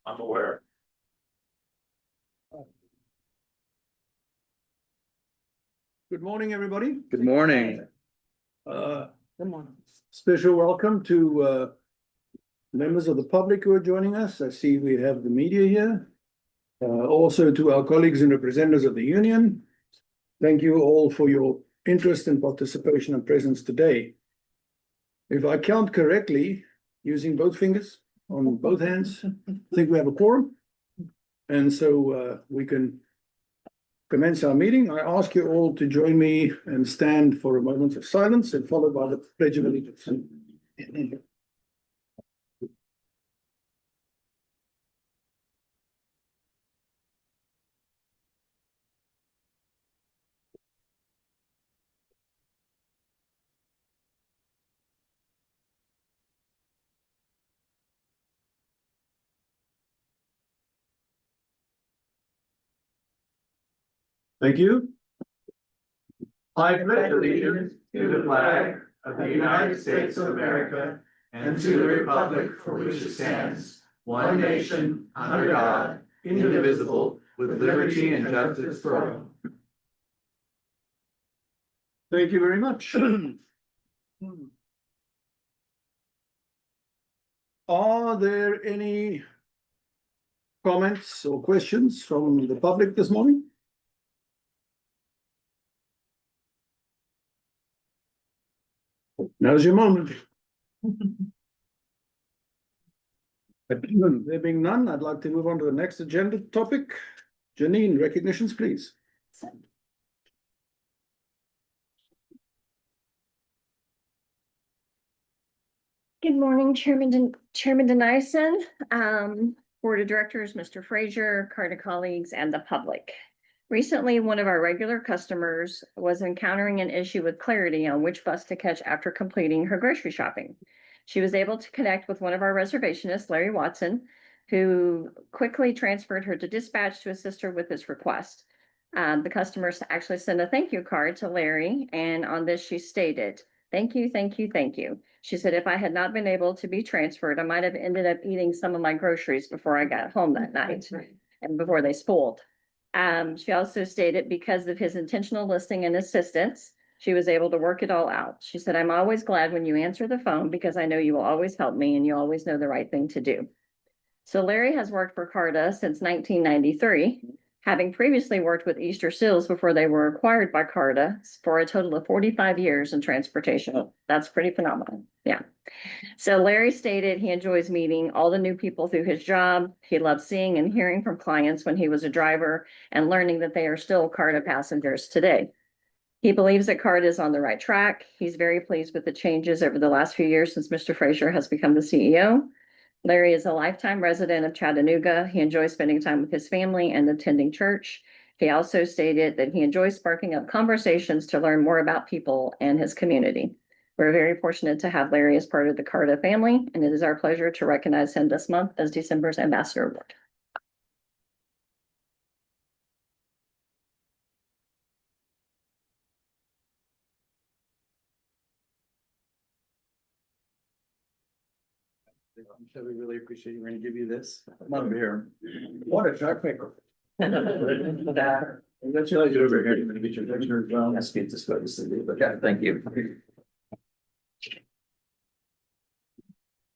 I'm aware. Good morning, everybody. Good morning. Good morning. Special welcome to members of the public who are joining us. I see we have the media here. Also to our colleagues and representatives of the union. Thank you all for your interest and participation and presence today. If I count correctly, using both fingers on both hands, I think we have a quorum. And so we can commence our meeting. I ask you all to join me and stand for a moment of silence and followed by the Pledge of Allegiance. Thank you. I pledge allegiance to the flag of the United States of America and to the republic for which it stands, one nation, under God, indivisible, with liberty and justice for all. Thank you very much. Are there any comments or questions from the public this morning? Now's your moment. There being none, I'd like to move on to the next agenda topic. Janine, recognitions, please. Good morning, Chairman Denison, Board of Directors, Mr. Frazier, CARTA colleagues, and the public. Recently, one of our regular customers was encountering an issue with clarity on which bus to catch after completing her grocery shopping. She was able to connect with one of our reservationists, Larry Watson, who quickly transferred her to dispatch to assist her with this request. The customer actually sent a thank you card to Larry, and on this she stated, "Thank you, thank you, thank you." She said, "If I had not been able to be transferred, I might have ended up eating some of my groceries before I got home that night and before they spoiled." She also stated because of his intentional listening and assistance, she was able to work it all out. She said, "I'm always glad when you answer the phone because I know you will always help me and you always know the right thing to do." So Larry has worked for CARTA since 1993, having previously worked with Easter Seals before they were acquired by CARTA for a total of 45 years in transportation. That's pretty phenomenal. Yeah. So Larry stated he enjoys meeting all the new people through his job. He loves seeing and hearing from clients when he was a driver and learning that they are still CARTA passengers today. He believes that CARTA is on the right track. He's very pleased with the changes over the last few years since Mr. Frazier has become the CEO. Larry is a lifetime resident of Chattanooga. He enjoys spending time with his family and attending church. He also stated that he enjoys sparking up conversations to learn more about people and his community. We're very fortunate to have Larry as part of the CARTA family, and it is our pleasure to recognize him this month as December's Ambassador Award. I'm sure we really appreciate you. We're going to give you this. Come on over here. What a track record. Congratulations over here. You're going to get your picture as well. Let's get this focus to do. But yeah, thank you.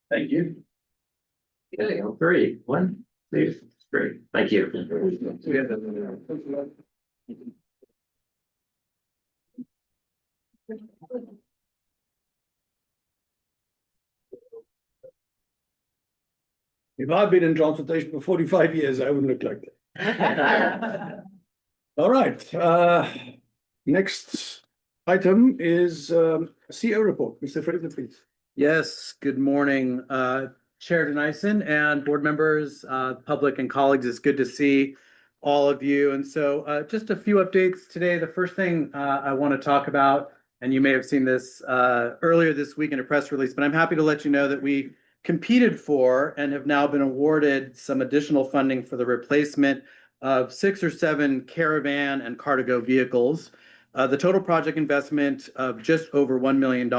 Thank you. Okay, 3, 1, 2, 3. Thank you. If I've been in transportation for 45 years, I wouldn't look like that. All right. Next item is CEO report. Mr. Fraser, please. Yes, good morning, Chair Denison and board members, public and colleagues. It's good to see all of you. And so just a few updates today. The first thing I want to talk about, and you may have seen this earlier this week in a press release, but I'm happy to let you know that we competed for and have now been awarded some additional funding for the replacement of 6 or 7 Caravan and Car2Go vehicles. The total project investment of just over $1 million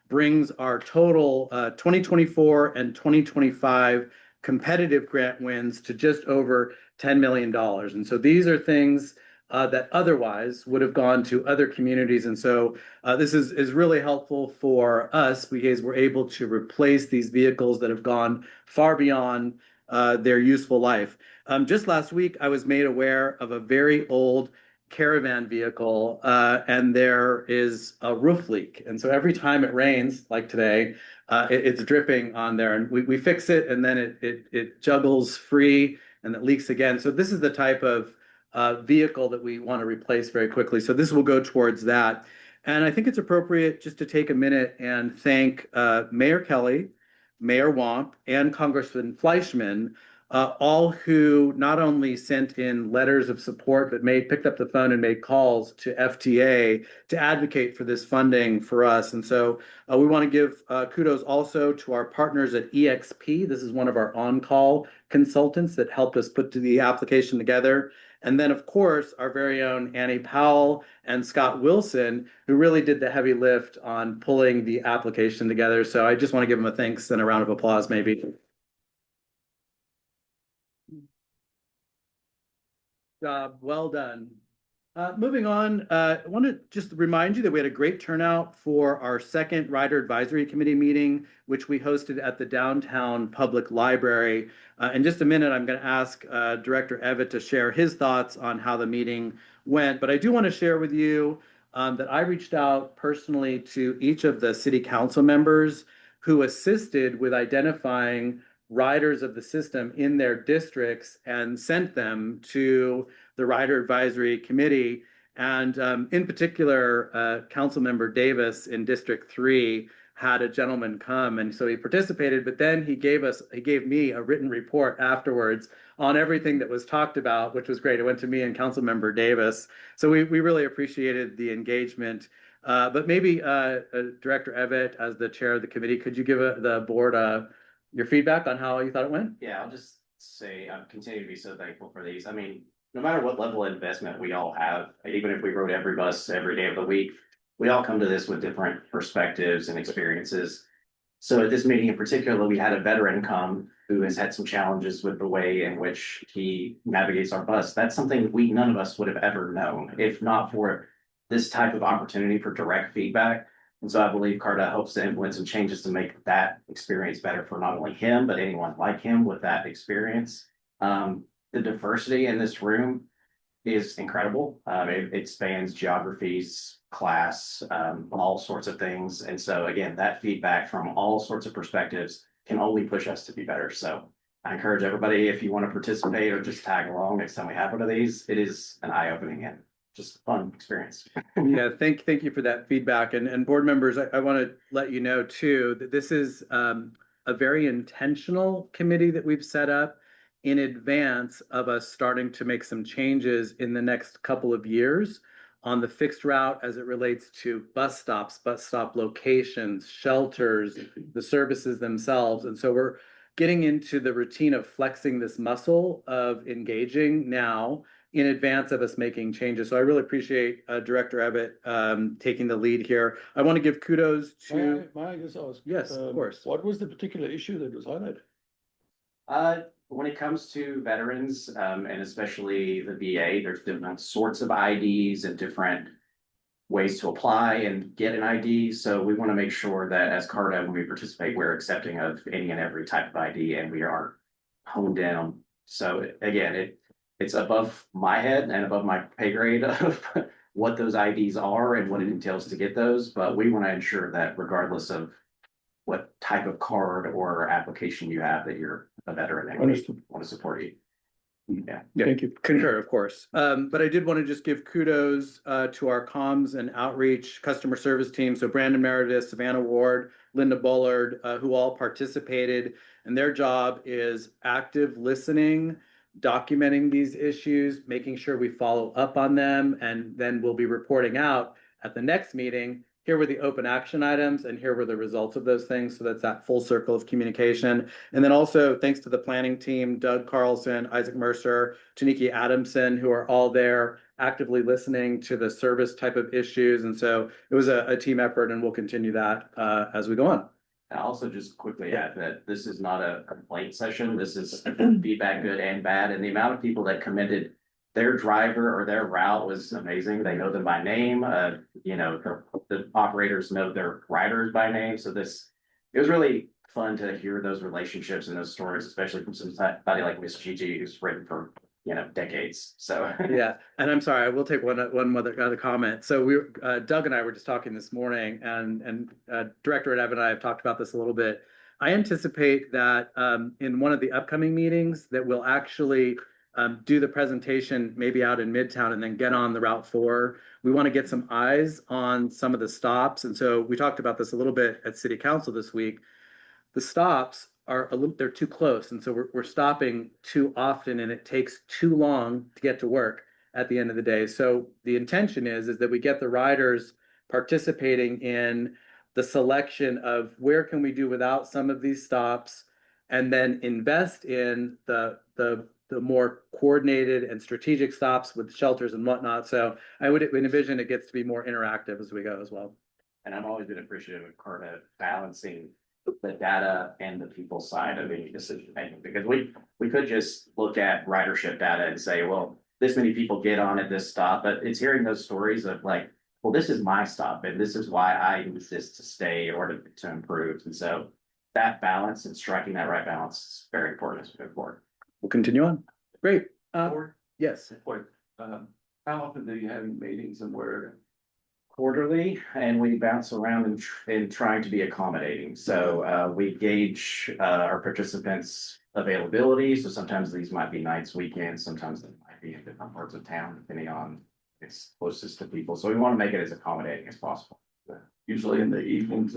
brings our total 2024 and 2025 competitive grant wins to just over $10 million. And so these are things that otherwise would have gone to other communities. And so this is really helpful for us because we're able to replace these vehicles that have gone far beyond their useful life. Just last week, I was made aware of a very old caravan vehicle, and there is a roof leak. And so every time it rains, like today, it's dripping on there. And we fix it, and then it juggles free, and it leaks again. So this is the type of vehicle that we want to replace very quickly. So this will go towards that. And I think it's appropriate just to take a minute and thank Mayor Kelly, Mayor Womp, and Congressman Fleischman, all who not only sent in letters of support, but picked up the phone and made calls to FTA to advocate for this funding for us. And so we want to give kudos also to our partners at EXP. This is one of our on-call consultants that helped us put the application together. And then, of course, our very own Annie Powell and Scott Wilson, who really did the heavy lift on pulling the application together. So I just want to give them a thanks and a round of applause, maybe. Job well done. Moving on, I want to just remind you that we had a great turnout for our second Rider Advisory Committee meeting, which we hosted at the Downtown Public Library. In just a minute, I'm going to ask Director Evatt to share his thoughts on how the meeting went. But I do want to share with you that I reached out personally to each of the city council members who assisted with identifying riders of the system in their districts and sent them to the Rider Advisory Committee. And in particular, Councilmember Davis in District 3 had a gentleman come, and so he participated, but then he gave me a written report afterwards on everything that was talked about, which was great. It went to me and Councilmember Davis. So we really appreciated the engagement. But maybe Director Evatt, as the chair of the committee, could you give the board your feedback on how you thought it went? Yeah, I'll just say I continue to be so thankful for these. I mean, no matter what level of investment we all have, even if we rode every bus every day of the week, we all come to this with different perspectives and experiences. So at this meeting in particular, we had a veteran come who has had some challenges with the way in which he navigates our bus. That's something none of us would have ever known if not for this type of opportunity for direct feedback. And so I believe CARTA hopes to implement some changes to make that experience better for not only him, but anyone like him with that experience. The diversity in this room is incredible. It spans geographies, class, all sorts of things. And so again, that feedback from all sorts of perspectives can only push us to be better. So I encourage everybody, if you want to participate or just tag along next time we have one of these, it is an eye-opening and just a fun experience. Yeah, thank you for that feedback. And board members, I want to let you know too that this is a very intentional committee that we've set up in advance of us starting to make some changes in the next couple of years on the fixed route as it relates to bus stops, bus stop locations, shelters, the services themselves. And so we're getting into the routine of flexing this muscle of engaging now in advance of us making changes. So I really appreciate Director Evatt taking the lead here. I want to give kudos to... May I just ask? Yes, of course. What was the particular issue that was highlighted? When it comes to veterans, and especially the VA, there's different sorts of IDs and different ways to apply and get an ID. So we want to make sure that as CARTA, when we participate, we're accepting of any and every type of ID, and we are honed in on. So again, it's above my head and above my pay grade of what those IDs are and what it entails to get those. But we want to ensure that regardless of what type of card or application you have, that you're a veteran and we want to support you. Yeah. Thank you. Concur, of course. But I did want to just give kudos to our comms and outreach customer service team. So Brandon Meredith, Savannah Ward, Linda Bullard, who all participated. And their job is active listening, documenting these issues, making sure we follow up on them, and then we'll be reporting out at the next meeting. Here were the open action items, and here were the results of those things. So that's that full circle of communication. And then also thanks to the planning team, Doug Carlson, Isaac Mercer, Taniki Adamson, who are all there actively listening to the service type of issues. And so it was a team effort, and we'll continue that as we go on. And I'll also just quickly add that this is not a complaint session. This is feedback, good and bad. And the amount of people that commended their driver or their route was amazing. They know them by name. The operators know their riders by name. So it was really fun to hear those relationships and those stories, especially from somebody like Miss Gigi, who's written for, decades. So. Yeah, and I'm sorry, I will take one other comment. So Doug and I were just talking this morning, and Director Evan and I have talked about this a little bit. I anticipate that in one of the upcoming meetings that we'll actually do the presentation maybe out in Midtown and then get on the Route 4. We want to get some eyes on some of the stops. And so we talked about this a little bit at City Council this week. The stops are they're too close. And so we're stopping too often, and it takes too long to get to work at the end of the day. So the intention is that we get the riders participating in the selection of where can we do without some of these stops, and then invest in the more coordinated and strategic stops with shelters and whatnot. So I would envision it gets to be more interactive as we go as well. And I've always been appreciative of Carta balancing the data and the people side of any decision making, because we could just look at ridership data and say, well, this many people get on at this stop, but it's hearing those stories of like, well, this is my stop and this is why I use this to stay or to improve. And so that balance and striking that right balance is very important as we move forward. We'll continue on. Great. Yes. How often do you have meetings and where? Quarterly, and we bounce around in trying to be accommodating. So we gauge our participants' availability. So sometimes these might be nights, weekends, sometimes they might be in different parts of town, depending on it's closest to people. So we want to make it as accommodating as possible. Usually in the evenings.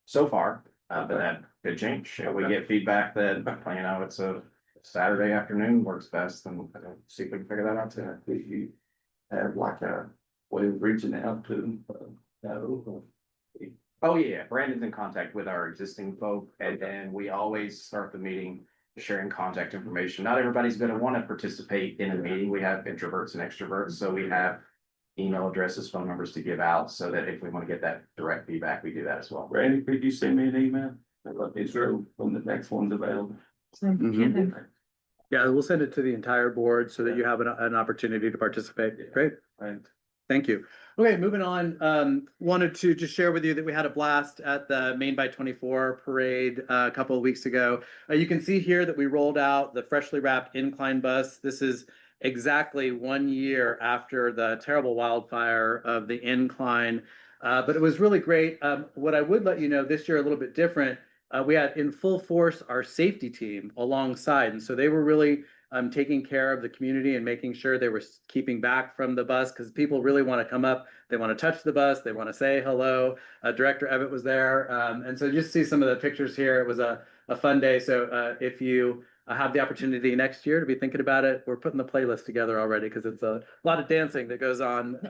So far, but that could change. We get feedback that, it's a Saturday afternoon works best, and see if we can figure that out too. If you have like a way of reaching out to Oh yeah, Brandon's in contact with our existing folk, and then we always start the meeting sharing contact information. Not everybody's gonna want to participate in a meeting. We have introverts and extroverts, so we have email addresses, phone numbers to give out, so that if we want to get that direct feedback, we do that as well. Randy, could you send me an email? It's true when the next one's available. Yeah, we'll send it to the entire board so that you have an opportunity to participate. Great. Right. Thank you. Okay, moving on. Wanted to just share with you that we had a blast at the Main by 24 parade a couple of weeks ago. You can see here that we rolled out the freshly wrapped incline bus. This is exactly 1 year after the terrible wildfire of the incline, but it was really great. What I would let you know this year a little bit different. We had in full force our safety team alongside, and so they were really taking care of the community and making sure they were keeping back from the bus, because people really want to come up, they want to touch the bus, they want to say hello. Director Evett was there, and so just see some of the pictures here. It was a fun day. So if you have the opportunity next year to be thinking about it, we're putting the playlist together already, because it's a lot of dancing that goes on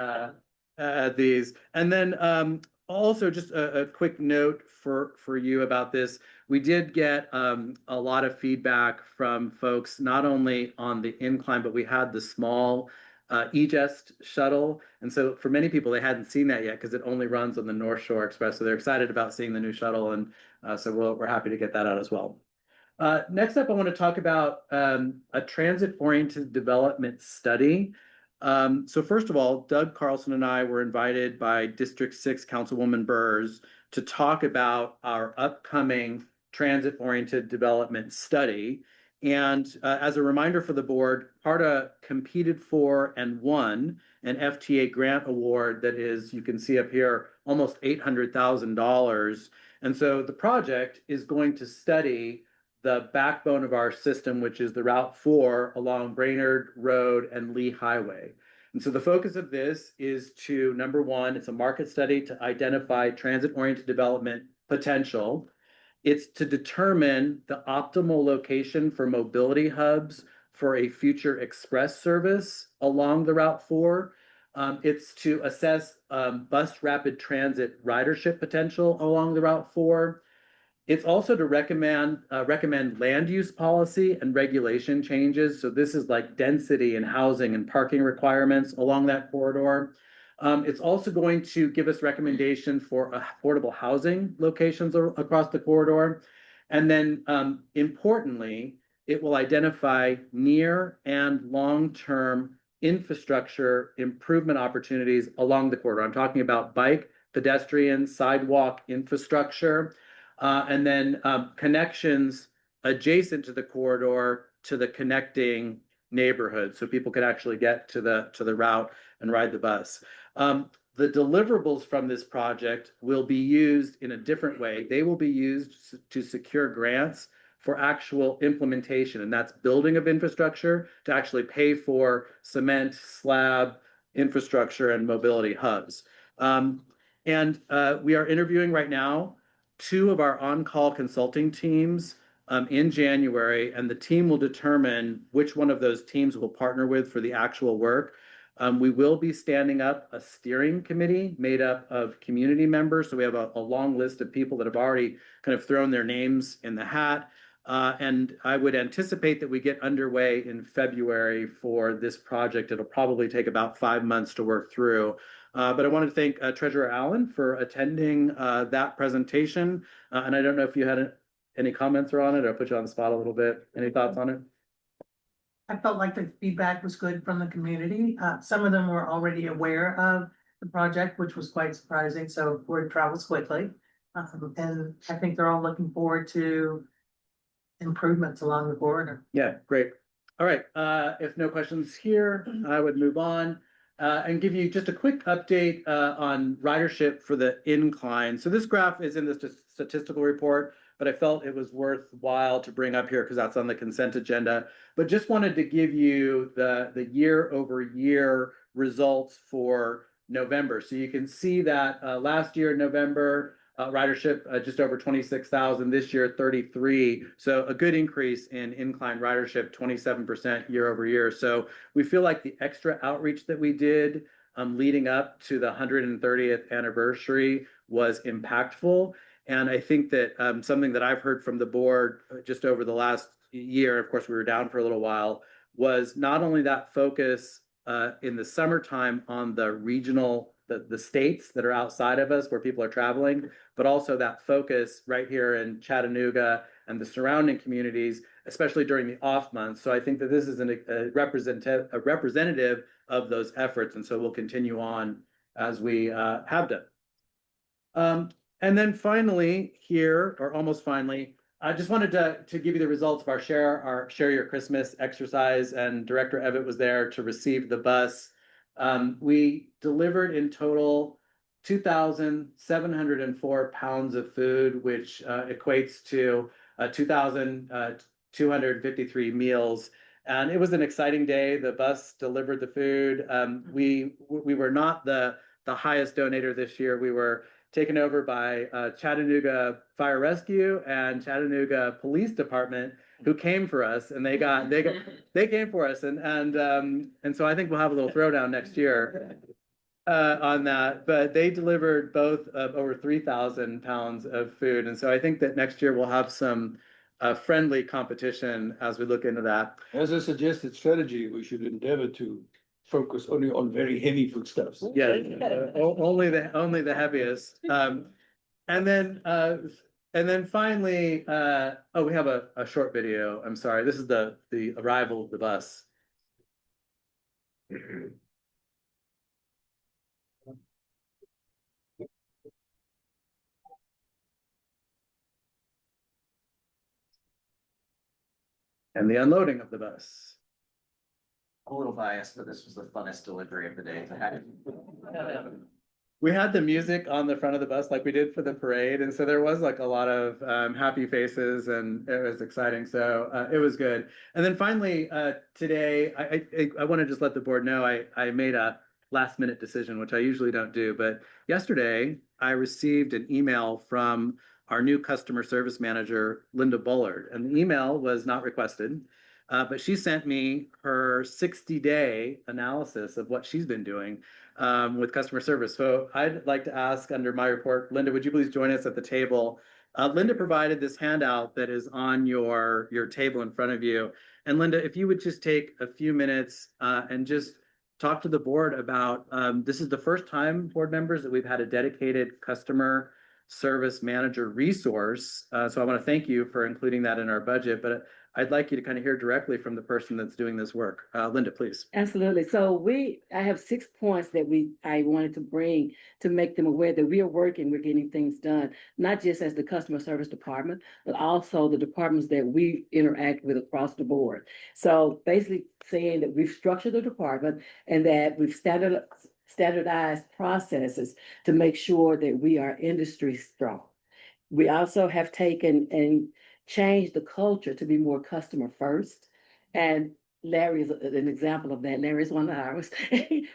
at these. And then also just a quick note for you about this. We did get a lot of feedback from folks, not only on the incline, but we had the small eGest shuttle. And so for many people, they hadn't seen that yet because it only runs on the North Shore Express. So they're excited about seeing the new shuttle. And so we're happy to get that out as well. Next up, I want to talk about a transit-oriented development study. So first of all, Doug Carlson and I were invited by District 6 Councilwoman Burrs to talk about our upcoming transit-oriented development study. And as a reminder for the board, CARTA competed for and won an FTA grant award that is, you can see up here, almost $800,000. And so the project is going to study the backbone of our system, which is the Route 4 along Brainerd Road and Lee Highway. And so the focus of this is to, number one, it's a market study to identify transit-oriented development potential. It's to determine the optimal location for mobility hubs for a future express service along the Route 4. It's to assess bus rapid transit ridership potential along the Route 4. It's also to recommend land use policy and regulation changes. So this is like density and housing and parking requirements along that corridor. It's also going to give us recommendation for affordable housing locations across the corridor. And then importantly, it will identify near and long-term infrastructure improvement opportunities along the corridor. I'm talking about bike, pedestrian, sidewalk infrastructure, and then connections adjacent to the corridor to the connecting neighborhood, so people could actually get to the route and ride the bus. The deliverables from this project will be used in a different way. They will be used to secure grants for actual implementation, and that's building of infrastructure to actually pay for cement, slab, infrastructure, and mobility hubs. And we are interviewing right now 2 of our on-call consulting teams in January, and the team will determine which one of those teams we'll partner with for the actual work. We will be standing up a steering committee made up of community members. So we have a long list of people that have already kind of thrown their names in the hat. And I would anticipate that we get underway in February for this project. It'll probably take about 5 months to work through. But I want to thank Treasurer Allen for attending that presentation. And I don't know if you had any comments on it, or put you on the spot a little bit. Any thoughts on it? I felt like the feedback was good from the community. Some of them were already aware of the project, which was quite surprising, so word travels quickly. And I think they're all looking forward to improvements along the corridor. Yeah, great. All right, if no questions here, I would move on and give you just a quick update on ridership for the incline. So this graph is in the statistical report, but I felt it was worthwhile to bring up here because that's on the consent agenda. But just wanted to give you the year over year results for November. So you can see that last year, November, ridership just over 26,000, this year 33. So a good increase in incline ridership, 27% year over year. So we feel like the extra outreach that we did leading up to the 130th anniversary was impactful. And I think that something that I've heard from the board just over the last year, of course, we were down for a little while, was not only that focus in the summertime on the regional, the states that are outside of us where people are traveling, but also that focus right here in Chattanooga and the surrounding communities, especially during the off months. So I think that this is a representative of those efforts. And so we'll continue on as we have done. And then finally here, or almost finally, I just wanted to give you the results of our Share Your Christmas exercise, and Director Evatt was there to receive the bus. We delivered in total 2,704 pounds of food, which equates to 2,253 meals. And it was an exciting day. The bus delivered the food. We were not the highest donator this year. We were taken over by Chattanooga Fire Rescue and Chattanooga Police Department, who came for us, and they came for us, and so I think we'll have a little throwdown next year on that. But they delivered both over 3,000 pounds of food, and so I think that next year we'll have some friendly competition as we look into that. As a suggested strategy, we should endeavor to focus only on very heavy foodstuffs. Yeah, only the heaviest. And then finally, we have a short video. I'm sorry. This is the arrival of the bus. And the unloading of the bus. A little biased, but this was the funnest delivery of the day to have. We had the music on the front of the bus like we did for the parade, and so there was like a lot of happy faces, and it was exciting. So it was good. And then finally, today, I want to just let the board know I made a last minute decision, which I usually don't do. But yesterday, I received an email from our new customer service manager, Linda Bullard, and the email was not requested. But she sent me her 60-day analysis of what she's been doing with customer service. So I'd like to ask under my report, Linda, would you please join us at the table? Linda provided this handout that is on your table in front of you. And Linda, if you would just take a few minutes and just talk to the board about, this is the first time, board members, that we've had a dedicated customer service manager resource. So I want to thank you for including that in our budget, but I'd like you to kind of hear directly from the person that's doing this work. Linda, please. Absolutely. So I have 6 points that I wanted to bring to make them aware that we are working, we're getting things done, not just as the customer service department, but also the departments that we interact with across the board. So basically saying that we've structured the department and that we've standardized processes to make sure that we are industry strong. We also have taken and changed the culture to be more customer first. And Larry is an example of that. Larry is one of ours,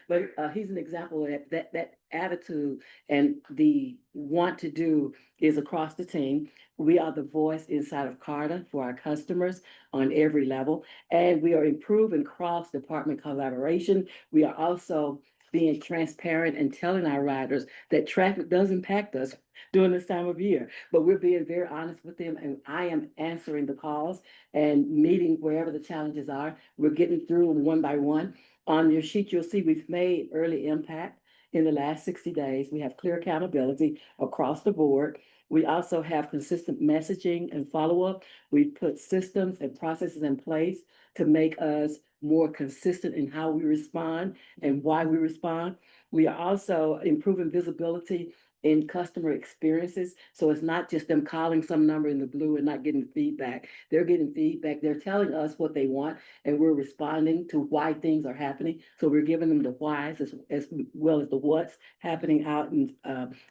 but he's an example of that attitude and the want to do is across the team. We are the voice inside of Carter for our customers on every level, and we are improving cross-department collaboration. We are also being transparent and telling our riders that traffic does impact us during this time of year, but we're being very honest with them, and I am answering the calls and meeting wherever the challenges are. We're getting through them one by one. On your sheet, you'll see we've made early impact in the last 60 days. We have clear accountability across the board. We also have consistent messaging and follow-up. We've put systems and processes in place to make us more consistent in how we respond and why we respond. We are also improving visibility in customer experiences. So it's not just them calling some number in the blue and not getting feedback. They're getting feedback. They're telling us what they want, and we're responding to why things are happening. So we're giving them the whys as well as the what's happening out, and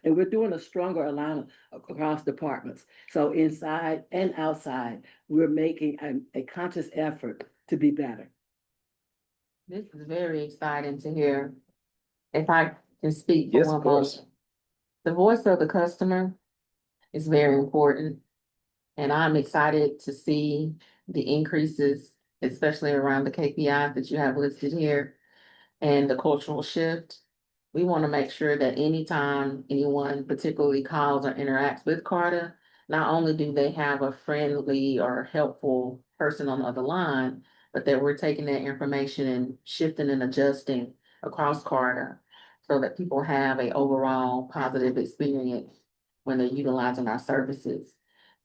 we're doing a stronger alignment across departments. So inside and outside, we're making a conscious effort to be better. This is very exciting to hear. If I can speak for Yes, one of course. moment. The voice of the customer is very important. And I'm excited to see the increases, especially around the KPIs that you have listed here and the cultural shift. We want to make sure that anytime anyone particularly calls or interacts with Carter, not only do they have a friendly or helpful person on the other line, but that we're taking that information and shifting and adjusting across Carter so that people have a overall positive experience when they're utilizing our services.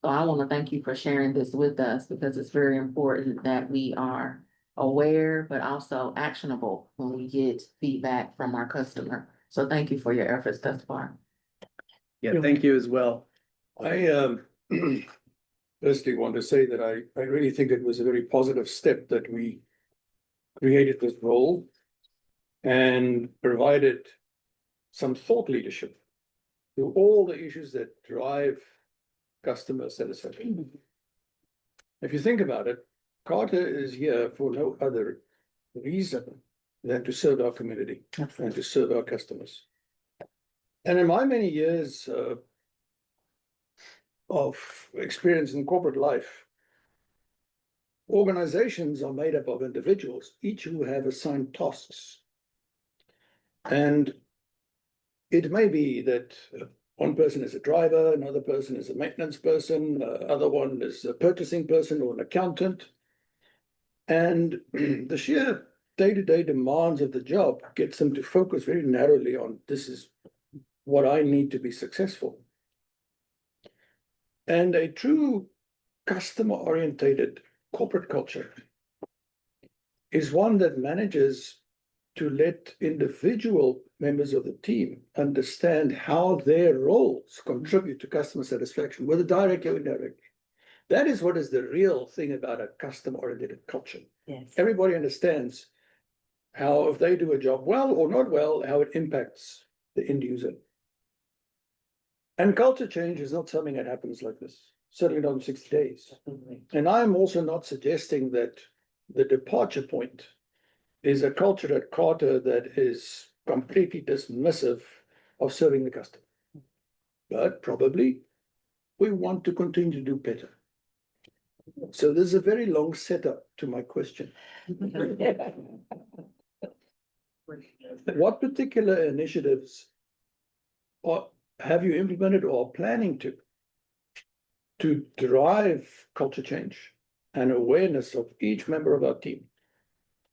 So I want to thank you for sharing this with us because it's very important that we are aware, but also actionable when we get feedback from our customer. So thank you for your efforts thus far. Yeah, thank you as well. I firstly want to say that I really think it was a very positive step that we created this role and provided some thought leadership to all the issues that drive customer satisfaction. If you think about it, Carter is here for no other reason than to serve our community and to serve our customers. And in my many years of experience in corporate life, organizations are made up of individuals, each who have assigned tasks. And it may be that one person is a driver, another person is a maintenance person, other one is a purchasing person or an accountant. And the sheer day-to-day demands of the job gets them to focus very narrowly on this is what I need to be successful. And a true customer-orientated corporate culture is one that manages to let individual members of the team understand how their roles contribute to customer satisfaction, whether direct or indirect. That is what is the real thing about a customer-oriented culture. Yes. Everybody understands how, if they do a job well or not well, how it impacts the end user. And culture change is not something that happens like this, certainly not in 60 days. And I'm also not suggesting that the departure point is a culture at Carter that is completely dismissive of serving the customer. But probably we want to continue to do better. So there's a very long setup to my question. What particular initiatives have you implemented or are planning to drive culture change and awareness of each member of our team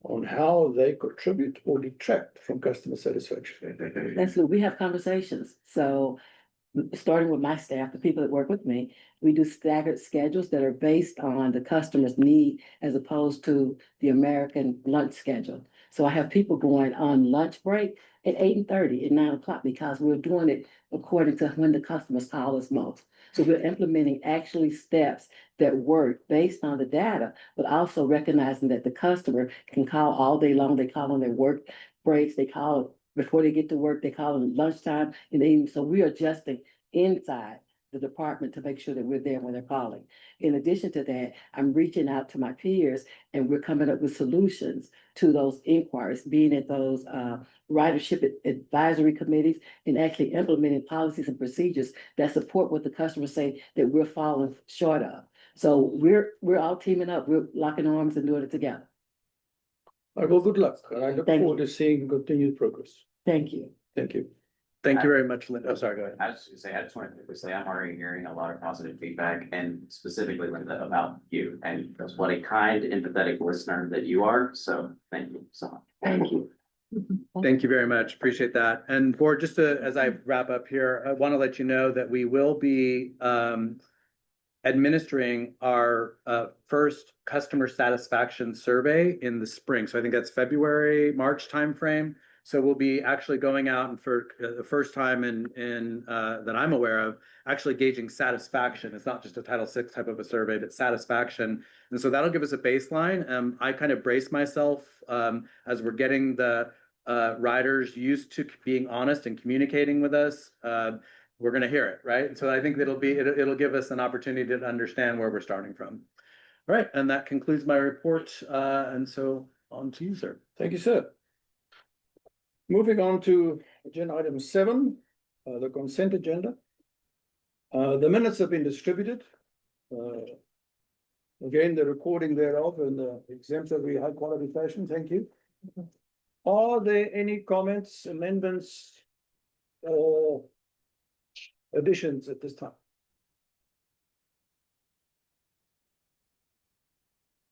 on how they contribute or detract from customer satisfaction. That's good. We have conversations. So starting with my staff, the people that work with me, we do staggered schedules that are based on the customer's need as opposed to the American lunch schedule. So I have people going on lunch break at 8:30, at 9 o'clock, because we're doing it according to when the customers call us most. So we're implementing actually steps that work based on the data, but also recognizing that the customer can call all day long. They call on their work breaks, they call before they get to work, they call them lunchtime in the evening. So we are adjusting inside the department to make sure that we're there when they're calling. In addition to that, I'm reaching out to my peers and we're coming up with solutions to those inquiries, being at those ridership advisory committees and actually implementing policies and procedures that support what the customers say that we're falling short of. So we're all teaming up, we're locking arms and doing it together. All right, well, good luck, and I look Thank forward to seeing continued progress. Thank you. Thank you. Thank you very much, Linda. Oh, sorry, go ahead. I was just gonna say, I just wanted to say, I'm already hearing a lot of positive feedback and specifically Linda about you and just what a kind, empathetic listener that you are. So thank you so much. Thank you. Thank you very much. Appreciate that. And board, just as I wrap up here, I want to let you know that we will be administering our first customer satisfaction survey in the spring. So I think that's February, March timeframe. So we'll be actually going out and for the first time in that I'm aware of, actually gauging satisfaction. It's not just a Title VI type of a survey, but satisfaction. And so that'll give us a baseline. I kind of brace myself as we're getting the riders used to being honest and communicating with us. We're going to hear it, right? And so I think it'll give us an opportunity to understand where we're starting from. All right, and that concludes my report. And so on to you, sir. Thank you, sir. Moving on to agenda item 7, the consent agenda. The minutes have been distributed. Again, the recording thereof in the exemplary high quality fashion. Thank you. Are there any comments, amendments, or additions at this time?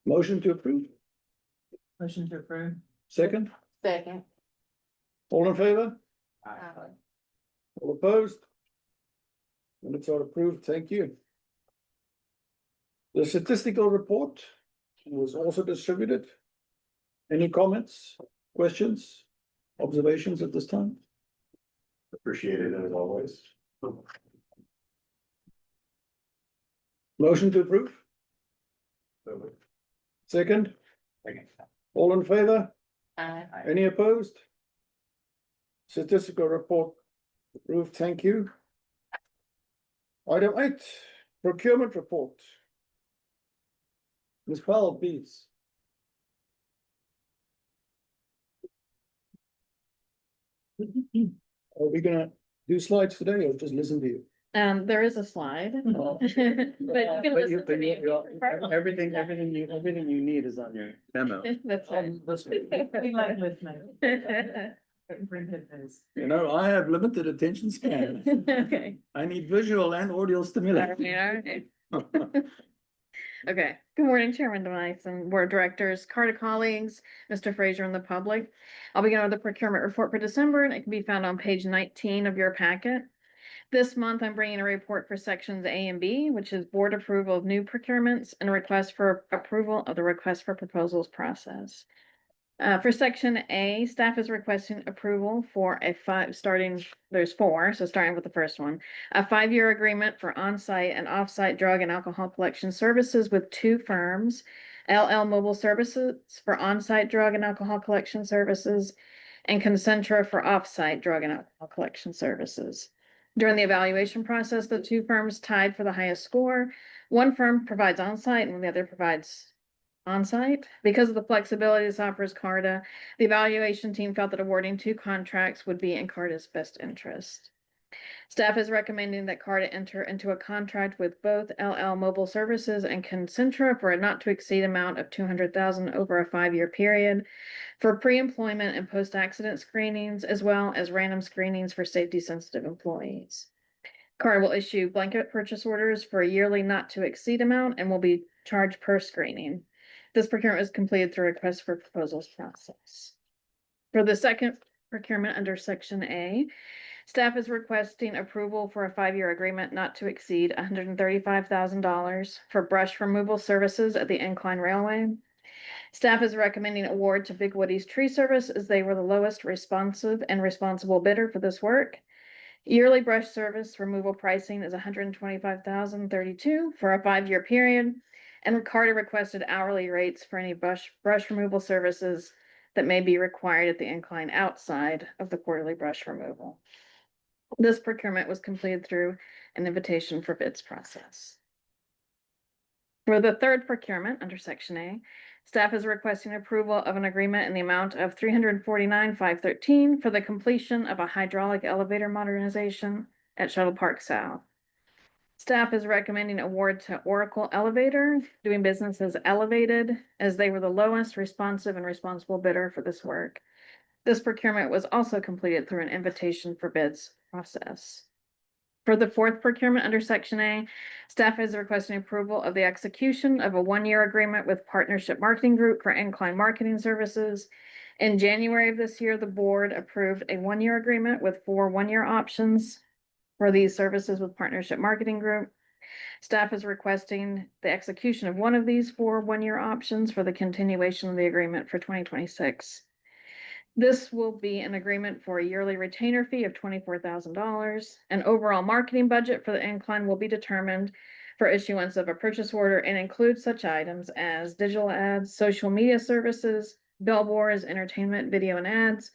Motion to approve? Motion to approve. Second? Second. All in favor? Aye. All opposed? Minutes are approved. Thank you. The statistical report was also distributed. Any comments, questions, observations at this time? Appreciated as always. Motion to approve? Second? Second. All in favor? Aye. Any opposed? Statistical report approved. Thank you. Item 8, procurement report. Ms. Powell, please. Are we gonna do slides today or just listen to you? There is a slide. Oh. But you can listen to me. Everything you need is on your memo. That's right. We like listening. Bring good news. You know, I have limited attention span. Okay. I need visual and audio stimulation. All right. Okay, good morning, Chairman Dennison, Board of Directors, Carta colleagues, Mr. Fraser and the public. I'll begin with the procurement report for December and it can be found on page 19 of your packet. This month, I'm bringing a report for sections A and B, which is board approval of new procurements and request for approval of the request for proposals process. For section A, staff is requesting approval for there's 4, so starting with the first one. A 5-year agreement for on-site and off-site drug and alcohol collection services with 2 firms. LL Mobile Services for on-site drug and alcohol collection services and Concentra for off-site drug and alcohol collection services. During the evaluation process, the 2 firms tied for the highest score. One firm provides on-site and the other provides on-site. Because of the flexibility this offers Carta, the evaluation team felt that awarding 2 contracts would be in Carta's best interest. Staff is recommending that Carta enter into a contract with both LL Mobile Services and Concentra for a not to exceed amount of $200,000 over a 5-year period for pre-employment and post-accident screenings, as well as random screenings for safety-sensitive employees. Carta will issue blanket purchase orders for a yearly not to exceed amount and will be charged per screening. This procurement was completed through request for proposals process. For the second procurement under section A, staff is requesting approval for a 5-year agreement not to exceed $135,000 for brush removal services at the Incline Railway. Staff is recommending award to Big Woody's Tree Service as they were the lowest responsive and responsible bidder for this work. Yearly brush service removal pricing is $125,032 for a 5-year period. And Carter requested hourly rates for any brush removal services that may be required at the incline outside of the quarterly brush removal. This procurement was completed through an invitation for bids process. For the third procurement under section A, staff is requesting approval of an agreement in the amount of $349,513 for the completion of a hydraulic elevator modernization at Shuttle Park South. Staff is recommending award to Oracle Elevator, doing business as Elevated, as they were the lowest responsive and responsible bidder for this work. This procurement was also completed through an invitation for bids process. For the fourth procurement under section A, staff is requesting approval of the execution of a 1-year agreement with Partnership Marketing Group for Incline Marketing Services. In January of this year, the board approved a 1-year agreement with 4 1-year options for these services with Partnership Marketing Group. Staff is requesting the execution of one of these 4 1-year options for the continuation of the agreement for 2026. This will be an agreement for a yearly retainer fee of $24,000. An overall marketing budget for the incline will be determined for issuance of a purchase order and include such items as digital ads, social media services, billboards, entertainment, video and ads,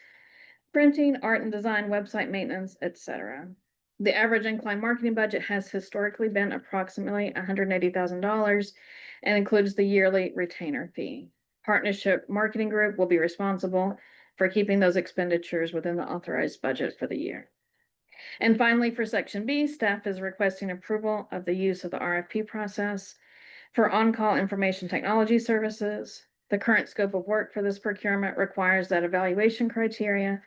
printing, art and design, website maintenance, etc. The average incline marketing budget has historically been approximately $180,000 and includes the yearly retainer fee. Partnership Marketing Group will be responsible for keeping those expenditures within the authorized budget for the year. And finally, for section B, staff is requesting approval of the use of the RFP process for on-call information technology services. The current scope of work for this procurement requires that evaluation criteria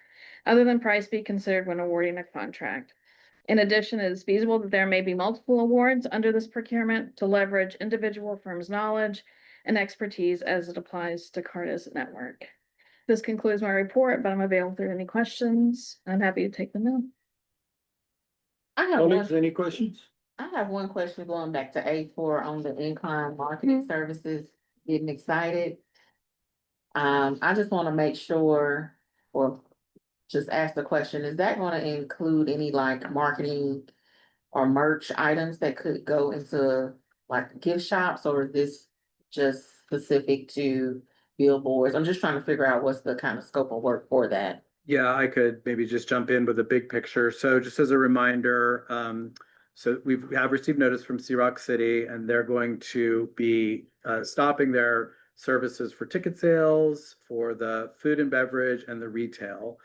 other than price be considered when awarding a contract. In addition, it is feasible that there may be multiple awards under this procurement to leverage individual firms' knowledge and expertise as it applies to Carta's network. This concludes my report, but I'm available for any questions. I'm happy to take them now. Colleagues, any questions? I have one question going back to A4 on the incline marketing services, getting excited. I just want to make sure, or just ask the question, is that going to include any like marketing or merch items that could go into like gift shops, or is this just specific to billboards? I'm just trying to figure out what's the kind of scope of work for that. Yeah, I could maybe just jump in with a big picture. So just as a reminder, so we have received notice from Sea Rock City, and they're going to be stopping their services for ticket sales, for the food and beverage, and the retail.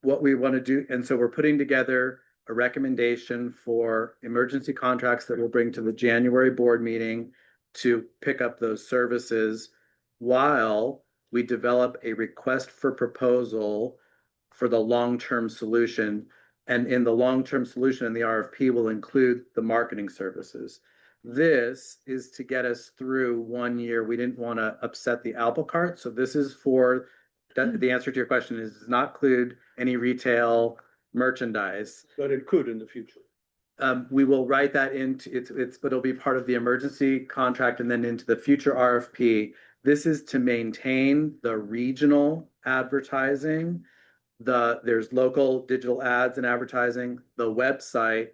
What we want to do, and so we're putting together a recommendation for emergency contracts that we'll bring to the January board meeting to pick up those services while we develop a request for proposal for the long-term solution. And in the long-term solution in the RFP will include the marketing services. This is to get us through 1 year. We didn't want to upset the apple cart. So this is for, the answer to your question is does not include any retail merchandise. But it could in the future. We will write that into but it'll be part of the emergency contract and then into the future RFP. This is to maintain the regional advertising. There's local digital ads and advertising, the website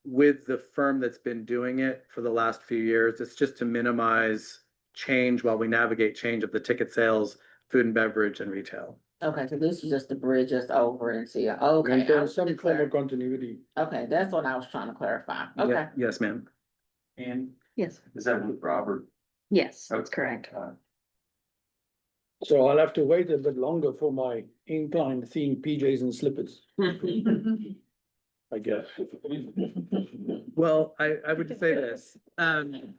with the firm that's been doing it for the last few years. It's just to minimize change while we navigate change of the ticket sales, food and beverage and retail. Okay, so this is just to bridge us over into, okay. And I there's was some just form clear. of continuity. Okay, that's what I was trying to clarify. Yeah, Okay. yes, ma'am. And Yes, is that with Robert? yes, that's correct. So I'll have to wait a bit longer for my incline themed PJs and slippers, I guess. Well, I would say this, the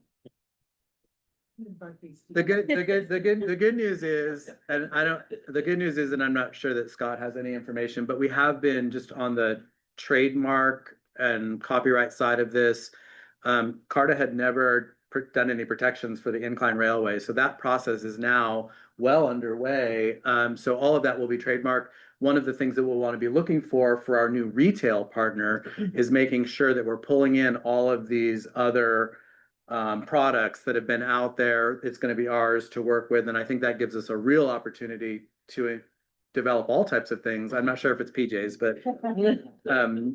good news is, and the good news is, and I'm not sure that Scott has any information, but we have been just on the trademark and copyright side of this. Carta had never done any protections for the incline railway. So that process is now well underway. So all of that will be trademarked. One of the things that we'll want to be looking for our new retail partner is making sure that we're pulling in all of these other products that have been out there. It's going to be ours to work with. And I think that gives us a real opportunity to develop all types of things. I'm not sure if it's PJs, but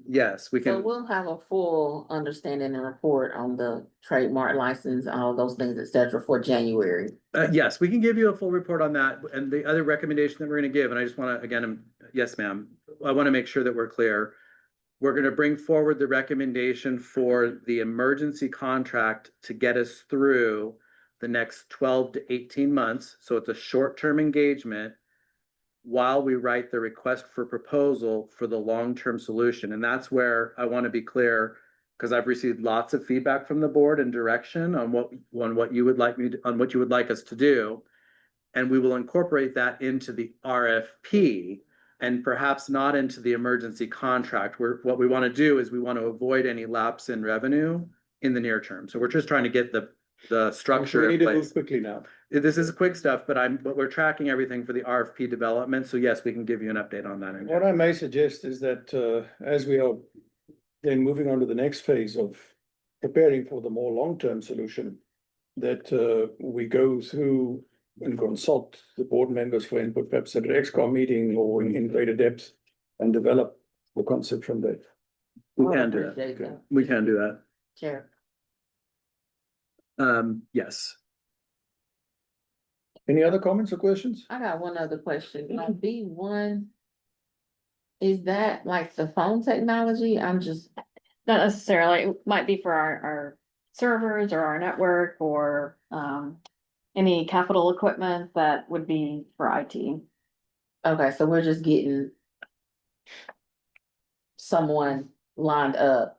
yes, we So can. we'll have a full understanding and report on the trademark license, all those things, et cetera, for January. Yes, we can give you a full report on that. And the other recommendation that we're going to give, and I just want to, again, yes, ma'am, I want to make sure that we're clear. We're going to bring forward the recommendation for the emergency contract to get us through the next 12 to 18 months. So it's a short-term engagement while we write the request for proposal for the long-term solution. And that's where I want to be clear, because I've received lots of feedback from the board and direction on what you would like on what you would like us to do. And we will incorporate that into the RFP and perhaps not into the emergency contract. What we want to do is we want to avoid any lapse in revenue in the near term. So we're just trying to get the structure We in need to place. move quickly now. This is quick stuff, but we're tracking everything for the RFP development. So yes, we can give you an update on that. What I may suggest is that as we are then moving on to the next phase of preparing for the more long-term solution, that we go through and consult the board members for input, perhaps at an ExCom meeting or in greater depth, and develop the concept from there. We can do Appreciate that. that. We can do that. Chair. Yes. Any other comments or questions? I got one other question. On B1, is that like the phone technology? I'm just, Not necessarily, it might be for our servers or our network or any capital equipment that would be for IT. okay, so we're just getting someone lined up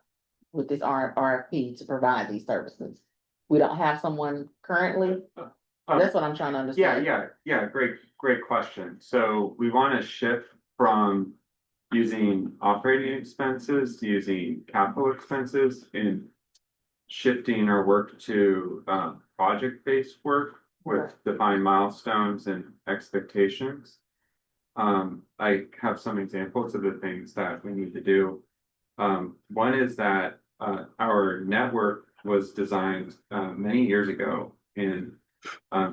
with this RFP to provide these services. We don't have someone currently? That's what I'm trying to understand. Yeah, great question. So we want to shift from using operating expenses to using capital expenses and shifting our work to project-based work with defined milestones and expectations. I have some examples of the things that we need to do. One is that our network was designed many years ago, and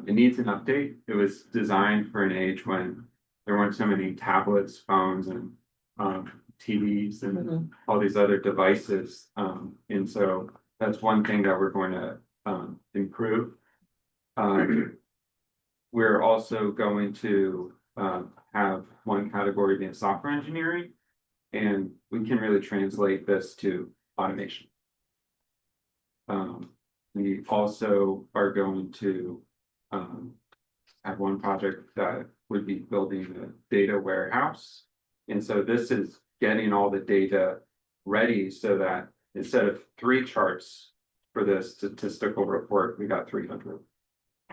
it needs an update. It was designed for an age when there weren't so many tablets, phones, and TVs and all these other devices. And so that's one thing that we're going to improve. We're also going to have one category being software engineering, and we can really translate this to automation. We also are going to have one project that would be building a data warehouse. And so this is getting all the data ready so that instead of 3 charts for the statistical report, we got 300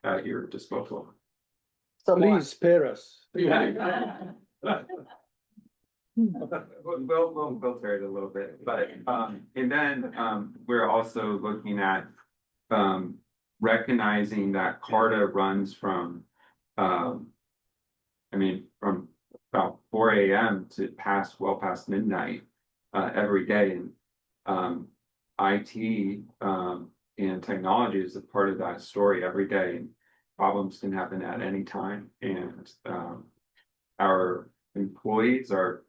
at your disposal. So Please spare us. We'll filter it a little bit, but and then we're also looking at recognizing that CARTA runs from from about 4 a.m. to well past midnight every day, and IT and technology is a part of that story every day. And problems can happen at any time, and our employees are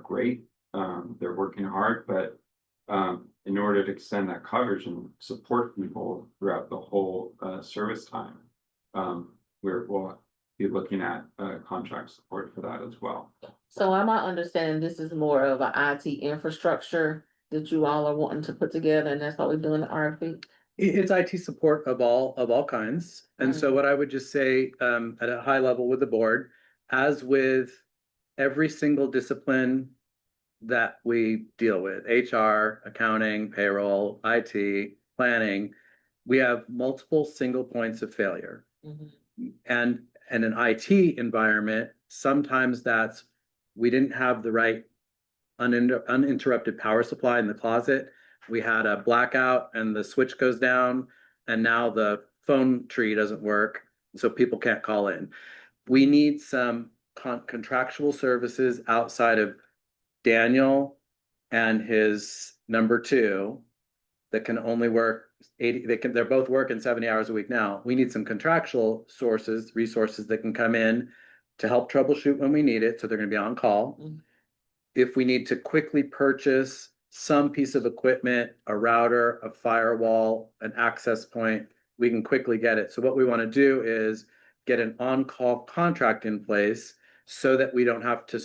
great. They're working hard, but in order to extend that coverage and support people throughout the whole service time, we'll be looking at contract support for that as well. So am I understanding this is more of an IT infrastructure that you all are wanting to put together, and that's what we're doing the RFP? It's IT support of all kinds. And so what I would just say at a high level with the board, as with every single discipline that we deal with, HR, accounting, payroll, IT, planning, we have multiple single points of failure. And in an IT environment, sometimes that's we didn't have the right uninterrupted power supply in the closet. We had a blackout and the switch goes down. and now the phone tree doesn't work, so people can't call in. We need some contractual services outside of Daniel and his number two that can only work 80, they're both working 70 hours a week now. We need some contractual resources that can come in to help troubleshoot when we need it, so they're gonna be on call. Mhm. If we need to quickly purchase some piece of equipment, a router, a firewall, an access point, we can quickly get it. So what we want to do is get an on-call contract in place so that we don't have to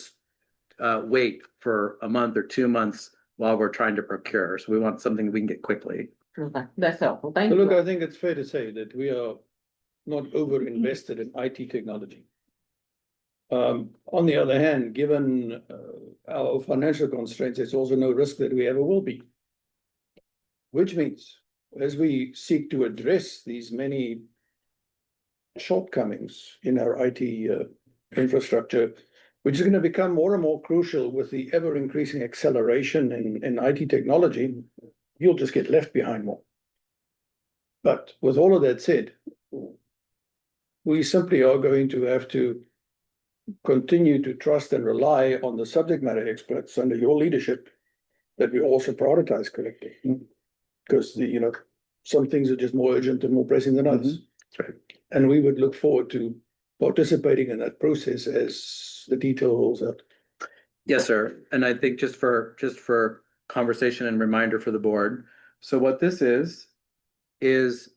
wait for a month or 2 months while we're trying to procure. So we want something we can get quickly. Okay, that's helpful. Thank So look, you. I think it's fair to say that we are not over invested in IT technology. On the other hand, given our financial constraints, there's also no risk that we ever will be. Which means, as we seek to address these many shortcomings in our IT infrastructure, which is going to become more and more crucial with the ever increasing acceleration in IT technology, you'll just get left behind more. But with all of that said, we simply are going to have to continue to trust and rely on the subject matter experts under your leadership that we also prioritize correctly. Because some things are just more urgent and more pressing than others. That's right. And we would look forward to participating in that process as the detail rolls out. Yes, sir. And I think just for conversation and reminder for the board. So what this is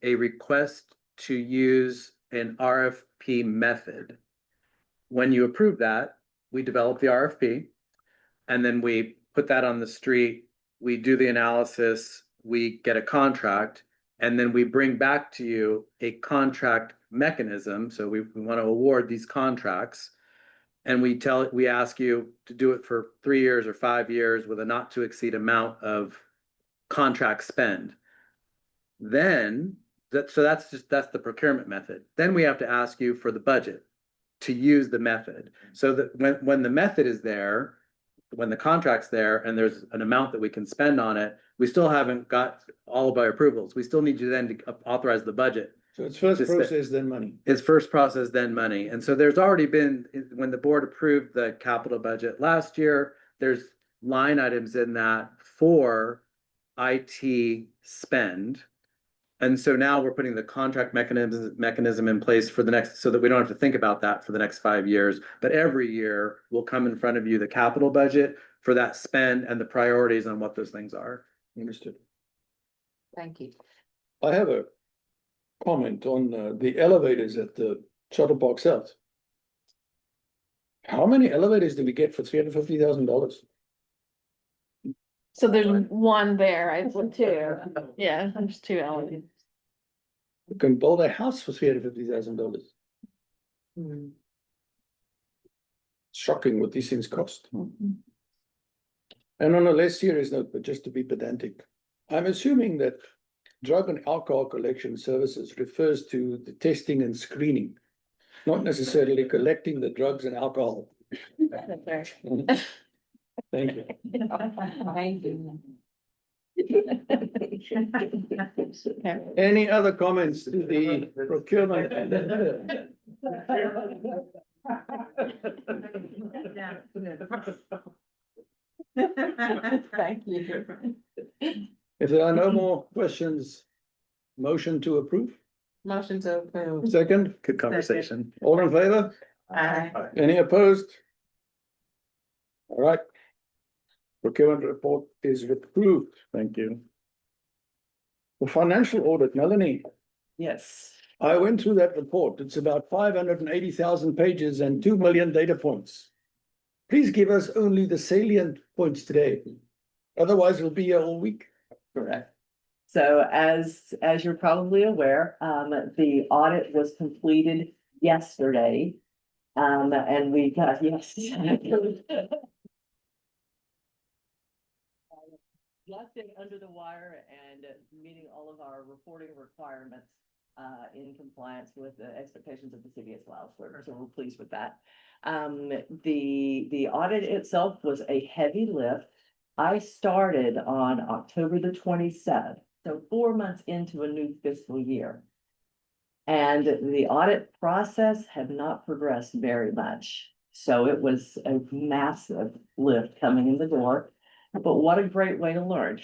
a request to use an RFP method. When you approve that, we develop the RFP, and then we put that on the street. We do the analysis, we get a contract, and then we bring back to you a contract mechanism. So we want to award these contracts, and we ask you to do it for 3 years or 5 years with a not to exceed amount of contract spend. Then that's the procurement method. Then we have to ask you for the budget to use the method. So that when the method is there, when the contract's there and there's an amount that we can spend on it, we still haven't got all of our approvals. We still need you then to authorize the budget. So it's first process, then money. It's first process, then money. And so there's already been, when the board approved the capital budget last year, there's line items in that for IT spend. And so now we're putting the contract mechanism in place for the next, so that we don't have to think about that for the next 5 years. But every year we'll come in front of you the capital budget for that spend and the priorities on what those things are. Understood. Thank you. I have a comment on the elevators at the Shuttle Park South. How many elevators do we get for $350,000? So there's one there, I put two. Yeah, there's two elements. We can build a house for $350,000. Shocking what these things cost. And on a less serious note, but just to be pedantic, I'm assuming that drug and alcohol collection services refers to the testing and screening, not necessarily collecting the drugs and alcohol. That's right. Thank you. Thank you. Any other comments to the procurement? Thank you. If there are no more questions, motion to approve. Motion to approve. Second, Good conversation. all in favor? Any opposed? All right. Procurement report is approved. Thank you. The financial audit, Melanie, Yes, I went through that report. It's about 580,000 pages and 2 million data points. Please give us only the salient points today. Otherwise, we'll be here all week. correct. So as you're probably aware, the audit was completed yesterday. And we got, yes. Left it under the wire and meeting all of our reporting requirements in compliance with the expectations of the city of Sloughsburg. So we're pleased with that. The audit itself was a heavy lift. I started on October the 27th. So 4 months into a new fiscal year. And the audit process had not progressed very much. So it was a massive lift coming in the door, but what a great way to learn.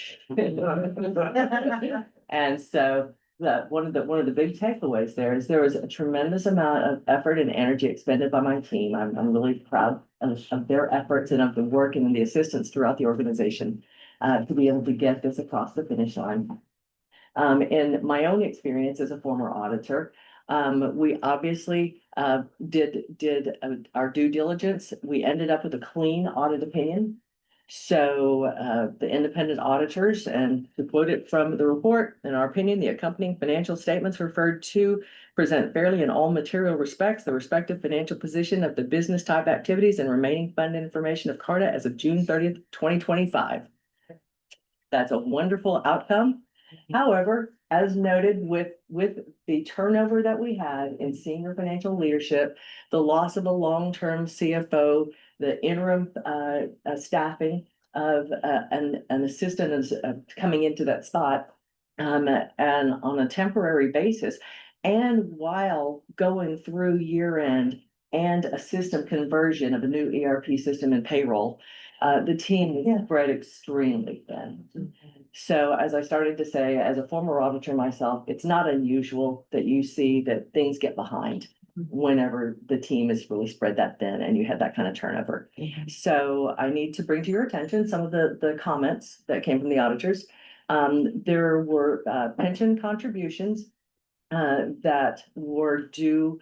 And so one of the big takeaways there is there was a tremendous amount of effort and energy expended by my team. I'm really proud of their efforts and of the work and the assistance throughout the organization to be able to get this across the finish line. In my own experience as a former auditor, we obviously did our due diligence. We ended up with a clean audit opinion. So the independent auditors, and to quote it from the report, in our opinion, the accompanying financial statements referred to present fairly in all material respects the respective financial position of the business type activities and remaining fund information of Carta as of June 30th, 2025. That's a wonderful outcome. However, as noted with the turnover that we had in senior financial leadership, the loss of a long-term CFO, the interim staffing of an assistant is coming into that spot and on a temporary basis. And while going through year end and a system conversion of a new ERP system and payroll, the team spread extremely thin. So as I started to say, as a former auditor myself, it's not unusual that you see that things get behind whenever the team is really spread that thin and you had that kind of turnover. So I need to bring to your attention some of the comments that came from the auditors. There were pension contributions that were due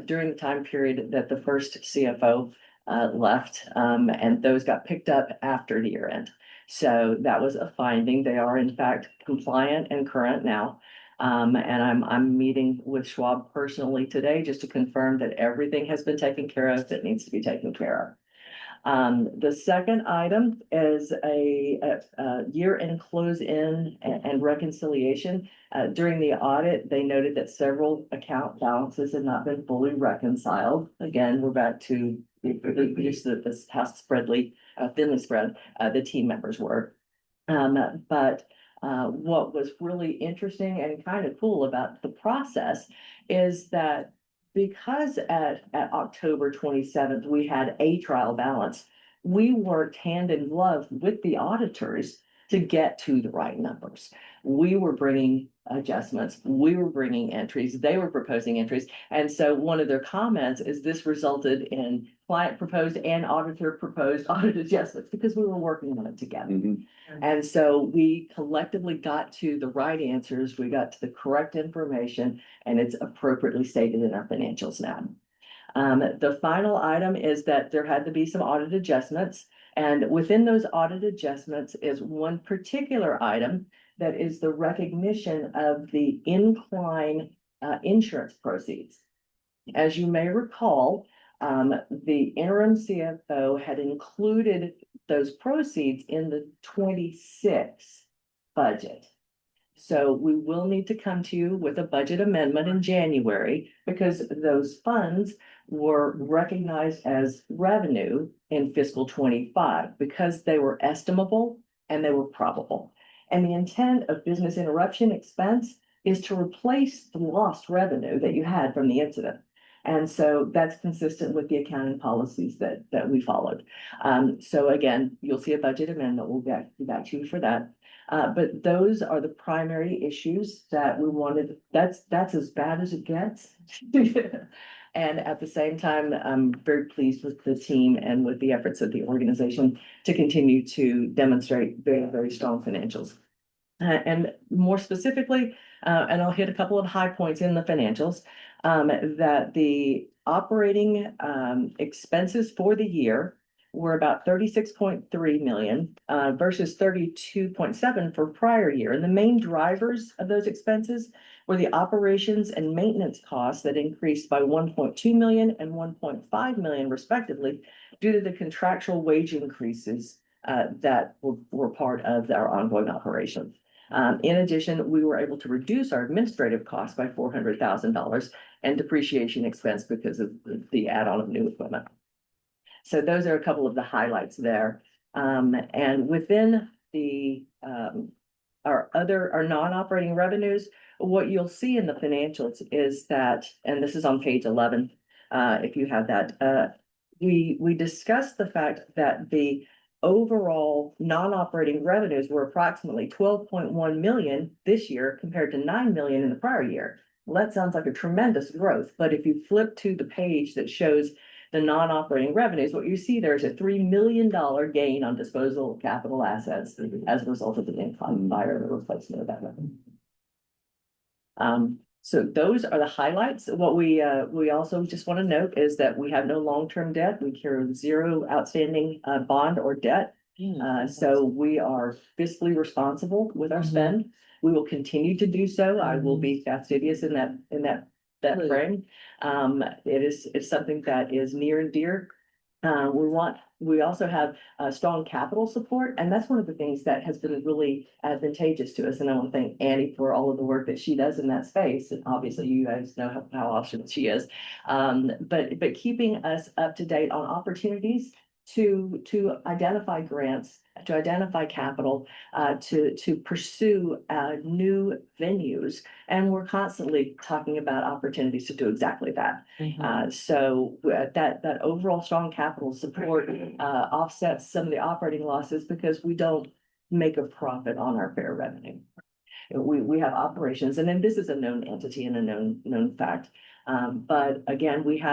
during the time period that the first CFO left, and those got picked up after the year end. So that was a finding. They are in fact compliant and current now. And I'm meeting with Schwab personally today just to confirm that everything has been taken care of that needs to be taken care of. The second item is a year-end close-in and reconciliation. During the audit, they noted that several account balances had not been fully reconciled. Again, we're back to just this how thinly spread the team members were. But what was really interesting and kind of cool about the process is that because at October 27th, we had a trial balance, we worked hand in glove with the auditors to get to the right numbers. We were bringing adjustments, we were bringing entries, they were proposing entries. And so one of their comments is this resulted in client proposed and auditor proposed audit adjustments because we were working on it together. And so we collectively got to the right answers, we got to the correct information, and it's appropriately stated in our financials now. The final item is that there had to be some audit adjustments. And within those audit adjustments is one particular item that is the recognition of the Incline insurance proceeds. As you may recall, the interim CFO had included those proceeds in the 26 budget. So we will need to come to you with a budget amendment in January because those funds were recognized as revenue in fiscal 25 because they were estimable and they were probable. And the intent of business interruption expense is to replace the lost revenue that you had from the incident. And so that's consistent with the accounting policies that we followed. So again, you'll see a budget amendment. We'll get back to you for that. But those are the primary issues that we wanted. That's as bad as it gets. And at the same time, I'm very pleased with the team and with the efforts of the organization to continue to demonstrate very, very strong financials. And more specifically, and I'll hit a couple of high points in the financials, that the operating expenses for the year were about 36.3 million versus 32.7 for prior year. And the main drivers of those expenses were the operations and maintenance costs that increased by 1.2 million and 1.5 million respectively due to the contractual wage increases that were part of our ongoing operations. In addition, we were able to reduce our administrative costs by $400,000 and depreciation expense because of the add-on of new equipment. So those are a couple of the highlights there. And within the our non-operating revenues, what you'll see in the financials is that, and this is on page 11, if you have that, we discussed the fact that the overall non-operating revenues were approximately 12.1 million this year compared to 9 million in the prior year. Well, that sounds like a tremendous growth, but if you flip to the page that shows the non-operating revenues, what you see there is a $3 million gain on disposal of capital assets as a result of the income buyer, the replacement of that revenue. So those are the highlights. What we also just want to note is that we have no long-term debt. We carry 0 outstanding bond or debt. So we are fiscally responsible with our spend. We will continue to do so. I will be fastidious in that frame. It's something that is near and dear. We also have strong capital support, and that's one of the things that has been really advantageous to us. And I want to thank Annie for all of the work that she does in that space. And obviously, you guys know how awesome she is. But keeping us up to date on opportunities to identify grants, to identify capital, to pursue new venues. And we're constantly talking about opportunities to do exactly that. So that overall strong capital support offsets some of the operating losses because we don't make a profit on our fair revenue. We have operations, and then this is a known entity and a known fact. But again, we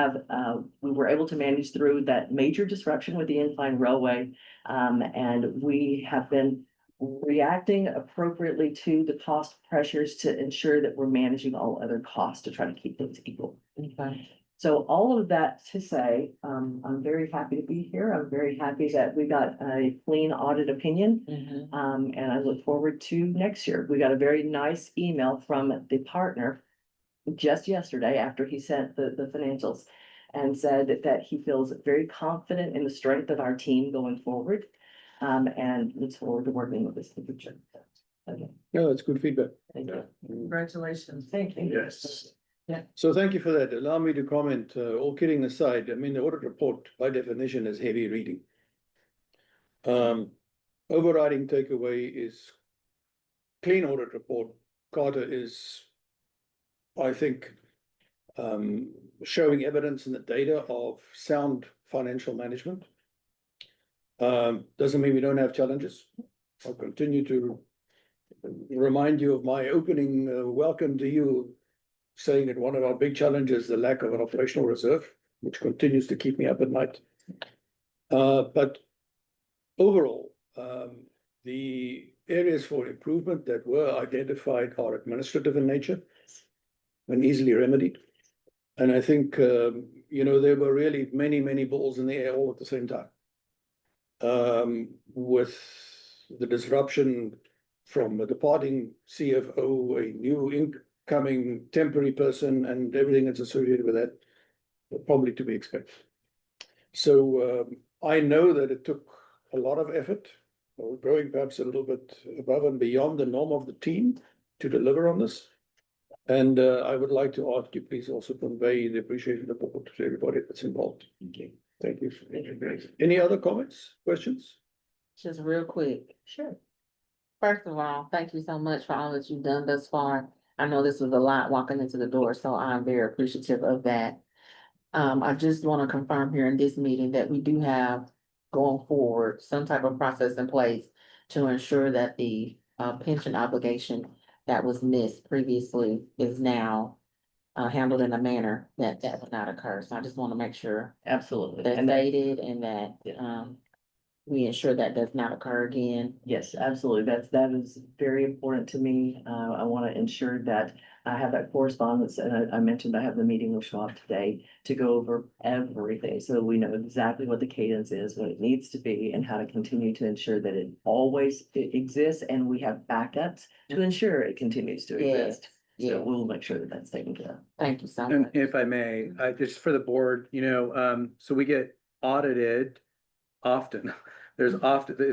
were able to manage through that major disruption with the incline railway. And we have been reacting appropriately to the cost pressures to ensure that we're managing all other costs to try to keep things equal. So all of that to say, I'm very happy to be here. I'm very happy that we got a clean audit opinion. And I look forward to next year. We got a very nice email from the partner just yesterday after he sent the financials and said that he feels very confident in the strength of our team going forward. And looks forward to working with us in the future. Okay. No, that's good feedback. Thank you. Congratulations. Thank you. Yes. So thank you for that. Allow me to comment, all kidding aside, I mean, the audit report by definition is heavy reading. Overriding takeaway is clean audit report. Carter is, I think, showing evidence in the data of sound financial management. Doesn't mean we don't have challenges. I'll continue to remind you of my opening welcome to you, saying that one of our big challenges is the lack of an operational reserve, which continues to keep me up at night. But overall, the areas for improvement that were identified are administrative in nature and easily remedied. And I think, there were really many balls in the air all at the same time. With the disruption from a departing CFO, a new incoming temporary person, and everything that's associated with that, probably to be expected. So I know that it took a lot of effort, going perhaps a little bit above and beyond the norm of the team to deliver on this. And I would like to ask you, please also convey the appreciation of the board to everybody that's involved. Thank you. Any other comments, questions? Just real quick. Sure. First of all, thank you so much for all that you've done thus far. I know this was a lot walking into the door, so I'm very appreciative of that. I just want to confirm here in this meeting that we do have going forward some type of process in place to ensure that the pension obligation that was missed previously is now handled in a manner that would not occur. So I just want to make sure Absolutely. that's And that- stated and that we ensure that does not occur again. Yes, absolutely. That is very important to me. I want to ensure that I have that correspondence, and I mentioned I have the meeting with Schwab today to go over everything, so we know exactly what the cadence is, what it needs to be, and how to continue to ensure that it always exists, and we have backups to ensure it continues to exist. Yes. So we'll make sure that that's taken care of. Thank you so And much. if I may, just for the board, so we get audited often. It's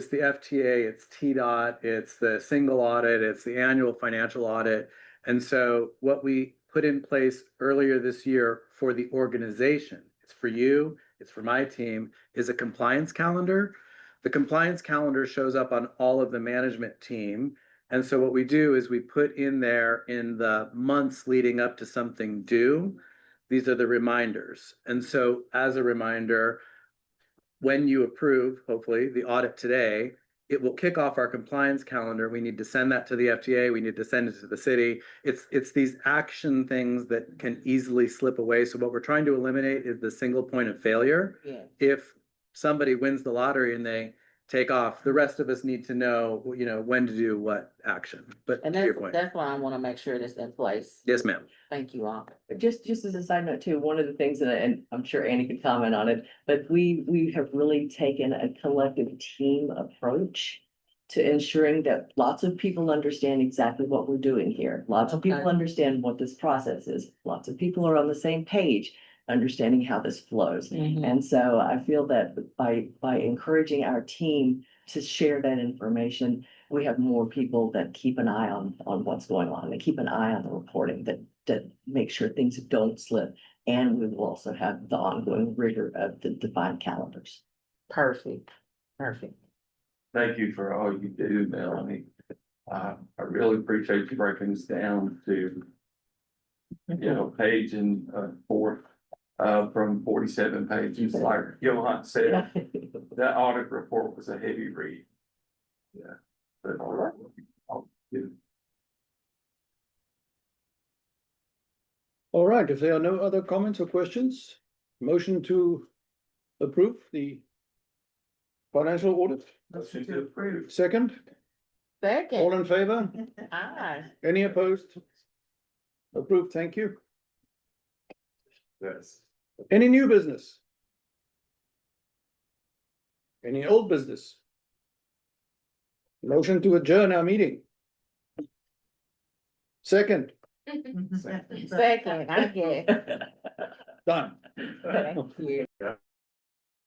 the FTA, it's TDOT, it's the single audit, it's the annual financial audit. And so what we put in place earlier this year for the organization, it's for you, it's for my team, is a compliance calendar. The compliance calendar shows up on all of the management team. And so what we do is we put in there in the months leading up to something due, these are the reminders. And so as a reminder, when you approve, hopefully, the audit today, it will kick off our compliance calendar. We need to send that to the FTA. We need to send it to the city. It's these action things that can easily slip away. So what we're trying to eliminate is the single point of failure. Yeah. If somebody wins the lottery and they take off, the rest of us need to know, you know, when to do what action. But And to your point, that's why I wanna make sure that's in place. yes, ma'am. Thank you all. Just as a side note too, one of the things that, and I'm sure Annie could comment on it, but we have really taken a collective team approach to ensuring that lots of people understand exactly what we're doing here. Lots of people Okay. understand what this process is. Lots of people are on the same page, understanding how this flows. Mhm. And so I feel that by encouraging our team to share that information, we have more people that keep an eye on what's going on. They keep an eye on the reporting that make sure things don't slip. And we will also have the ongoing rigor of the defined calendars. Perfect, perfect. Thank you for all you do, Melanie. I really appreciate you breaking this down to, page and forth, from 47 pages, like Johan said. That audit report was a heavy read. Yeah. But All right, if there are no other comments or questions, motion to approve the financial audit, motion to approve. second, all Second, in favor, aye. any opposed? Approved, thank you. Yes. Any new business? Any old business? Motion to adjourn our meeting. Second, Second, I guess. done. Thank you.